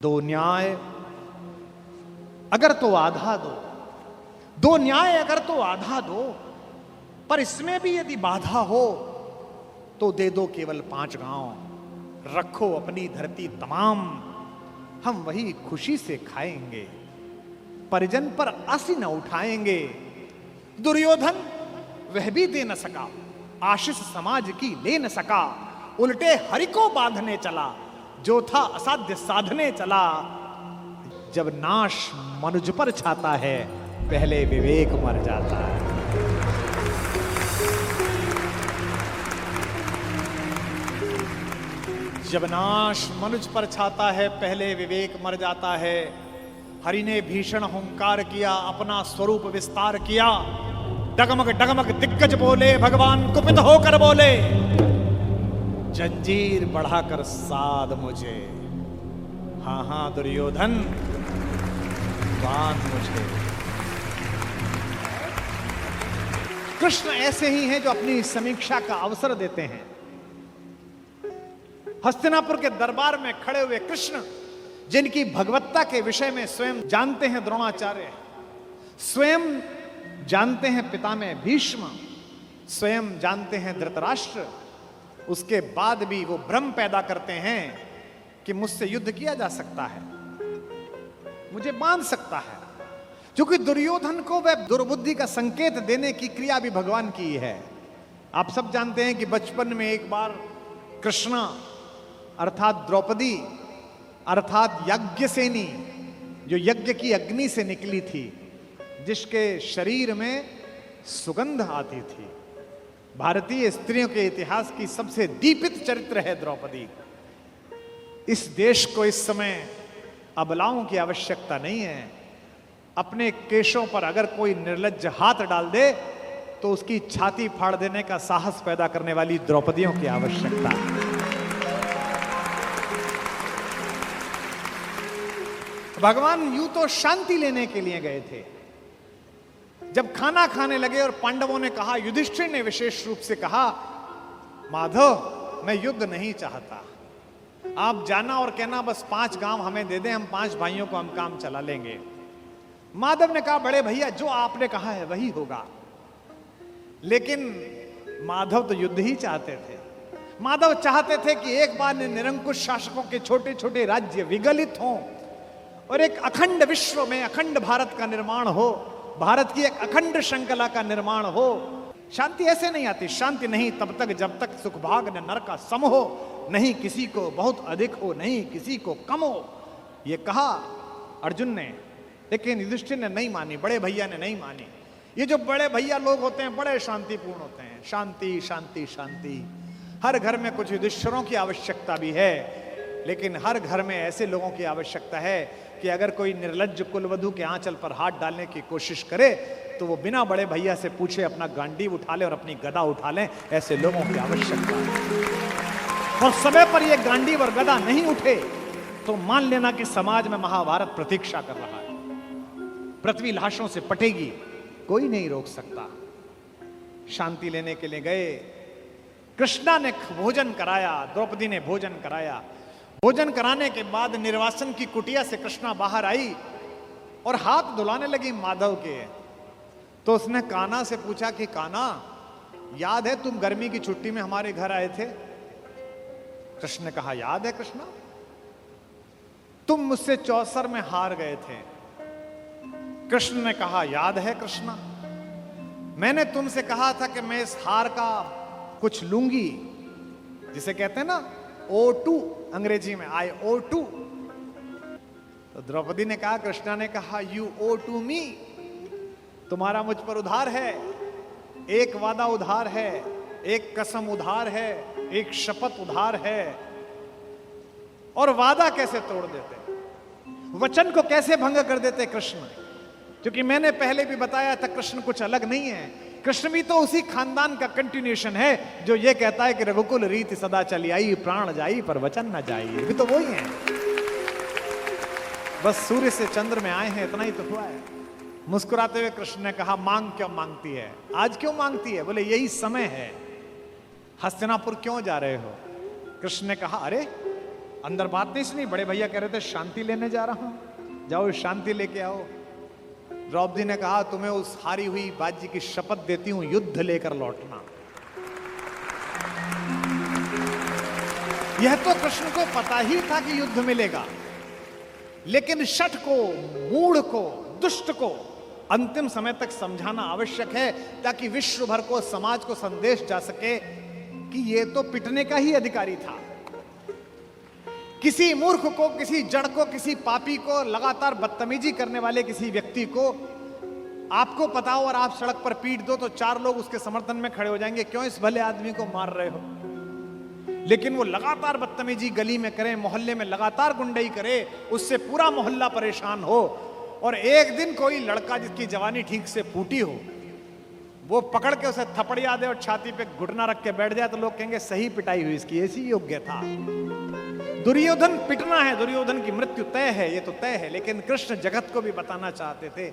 दो न्याय अगर तो आधा दो, दो न्याय अगर तो आधा दो, पर इसमें भी यदि बाधा हो तो दे दो केवल 5 गांव। रखो अपनी धरती तमाम, हम वही खुशी से खाएंगे। परिजन पर आसी न उठाएंगे। दुर्योधन वह भी दे न सका, आशीष समाज की ले न सका। उल्टे हरि को बांधने चला, जो था असाध्य साधने चला। जब नाश मनुज पर छाता है, पहले विवेक मर जाता है। जब नाश मनुज पर छाता है, पहले विवेक मर जाता है। हरि ने भीषण हुंकार किया, अपना स्वरूप विस्तार किया। डगमग डगमग दिग्गज बोले, भगवान कुपित होकर बोले, जंजीर बढ़ाकर साध मुझे। हां हां दुर्योधन, बांध मुझे। कृष्ण ऐसे ही हैं जो अपनी समीक्षा का अवसर देते हैं। हस्तिनापुर के दरबार में खड़े हुए कृष्ण, जिनकी भगवत्ता के विषय में स्वयं जानते हैं द्रोणाचार्य, स्वयं जानते हैं पितामह भीष्म, स्वयं जानते हैं धृतराष्ट्र, उसके बाद भी वो भ्रम पैदा करते हैं कि मुझसे युद्ध किया जा सकता है, मुझे बांध सकता है। क्योंकि दुर्योधन को वह दुर्बुद्धि का संकेत देने की क्रिया भी भगवान की है। आप सब जानते हैं कि बचपन में एक बार कृष्णा अर्थात द्रौपदी अर्थात यज्ञसेनी, जो यज्ञ की अग्नि से निकली थी, जिसके शरीर में सुगंध आती थी, भारतीय स्त्रियों के इतिहास की सबसे दीपित चरित्र है द्रौपदी। इस देश को इस समय अबलाओं की आवश्यकता नहीं है। अपने केशों पर अगर कोई निर्लज्ज हाथ डाल दे तो उसकी छाती फाड़ देने का साहस पैदा करने वाली द्रौपदियों की आवश्यकता है। भगवान यूं तो शांति लेने के लिए गए थे। जब खाना खाने लगे और पांडवों ने कहा, युधिष्ठिर ने विशेष रूप से कहा, माधव मैं युद्ध नहीं चाहता, आप जाना और कहना बस 5 गांव हमें दे दें, हम 5 भाइयों को हम काम चला लेंगे। माधव ने कहा, बड़े भैया जो आपने कहा है वही होगा। लेकिन माधव तो युद्ध ही चाहते थे। माधव चाहते थे कि एक बार निरंकुश शासकों के छोटे छोटे राज्य विगलित हों और एक अखंड विश्व में अखंड भारत का निर्माण हो, भारत की एक अखंड श्रृंखला का निर्माण हो। शांति ऐसे नहीं आती। शांति नहीं तब तक जब तक सुख भाग न नर का सम हो, नहीं किसी को बहुत अधिक हो, नहीं किसी को कम हो। ये कहा अर्जुन ने, लेकिन युधिष्ठिर ने नहीं मानी, बड़े भैया ने नहीं मानी। ये जो बड़े भैया लोग होते हैं बड़े शांतिपूर्ण होते हैं। शांति शांति शांति। हर घर में कुछ युधिष्ठिरों की आवश्यकता भी है, लेकिन हर घर में ऐसे लोगों की आवश्यकता है कि अगर कोई निर्लज्ज कुलवधु के आंचल पर हाथ डालने की कोशिश करे तो वो बिना बड़े भैया से पूछे अपना गांडीव उठा ले और अपनी गदा उठा ले। ऐसे लोगों की आवश्यकता है। और समय पर ये गांडीव और गदा नहीं उठे तो मान लेना कि समाज में महाभारत प्रतीक्षा कर रहा है। पृथ्वी लाशों से पटेगी, कोई नहीं रोक सकता। शांति लेने के लिए गए। कृष्णा ने भोजन कराया, द्रौपदी ने भोजन कराया। भोजन कराने के बाद निर्वासन की कुटिया से कृष्णा बाहर आई और हाथ धुलाने लगी माधव के। तो उसने कान्हा से पूछा कि कान्हा, याद है तुम गर्मी की छुट्टी में हमारे घर आए थे? कृष्ण ने कहा, याद है कृष्णा, तुम मुझसे चौसर में हार गए थे। कृष्ण ने कहा, याद है कृष्णा, मैंने तुमसे कहा था कि मैं इस हार का कुछ लूंगी, जिसे कहते हैं ना O2 अंग्रेजी में, I O2। तो द्रौपदी ने कहा, कृष्णा ने कहा, You owe to me, तुम्हारा मुझ पर उधार है। एक वादा उधार है, एक कसम उधार है, एक शपथ उधार है। और वादा कैसे तोड़ देते, वचन को कैसे भंग कर देते कृष्ण। क्योंकि मैंने पहले भी बताया था, कृष्ण कुछ अलग नहीं है। कृष्ण भी तो उसी खानदान का कंटिन्यूएशन है जो ये कहता है कि रघुकुल रीति सदा चली आई, प्राण जाई पर वचन न जाई। भी तो वही है, बस सूर्य से चंद्र में आए हैं, इतना ही तो हुआ है। मुस्कुराते हुए कृष्ण ने कहा, मांग क्यों मांगती है, आज क्यों मांगती है? बोले यही समय है। हस्तिनापुर क्यों जा रहे हो? कृष्ण ने कहा, अरे अंदर बात नहीं सुनी, बड़े भैया कह रहे थे शांति लेने जा रहा हूं, जाओ शांति लेके आओ। द्रौपदी ने कहा तुम्हें उस हारी हुई बाजी की शपथ देती हूं, युद्ध लेकर लौटना। यह तो कृष्ण को पता ही था कि युद्ध मिलेगा, लेकिन शठ को, मूढ़ को, दुष्ट को अंतिम समय तक समझाना आवश्यक है, ताकि विश्व भर को, समाज को संदेश जा सके कि यह तो पिटने का ही अधिकारी था। किसी मूर्ख को, किसी जड़ को, किसी पापी को, लगातार बदतमीजी करने वाले किसी व्यक्ति को आपको पता हो और आप सड़क पर पीट दो तो 4 लोग उसके समर्थन में खड़े हो जाएंगे, क्यों इस भले आदमी को मार रहे हो। लेकिन वो लगातार बदतमीजी गली में करे, मोहल्ले में लगातार गुंडई करे, उससे पूरा मोहल्ला परेशान हो, और एक दिन कोई लड़का जिसकी जवानी ठीक से फूटी हो, वो पकड़ के उसे थपड़िया दे और छाती पे घुटना रख के बैठ जाए, तो लोग कहेंगे सही पिटाई हुई इसकी, ऐसी योग्य था। दुर्योधन पिटना है, दुर्योधन की मृत्यु तय है, ये तो तय है, लेकिन कृष्ण जगत को भी बताना चाहते थे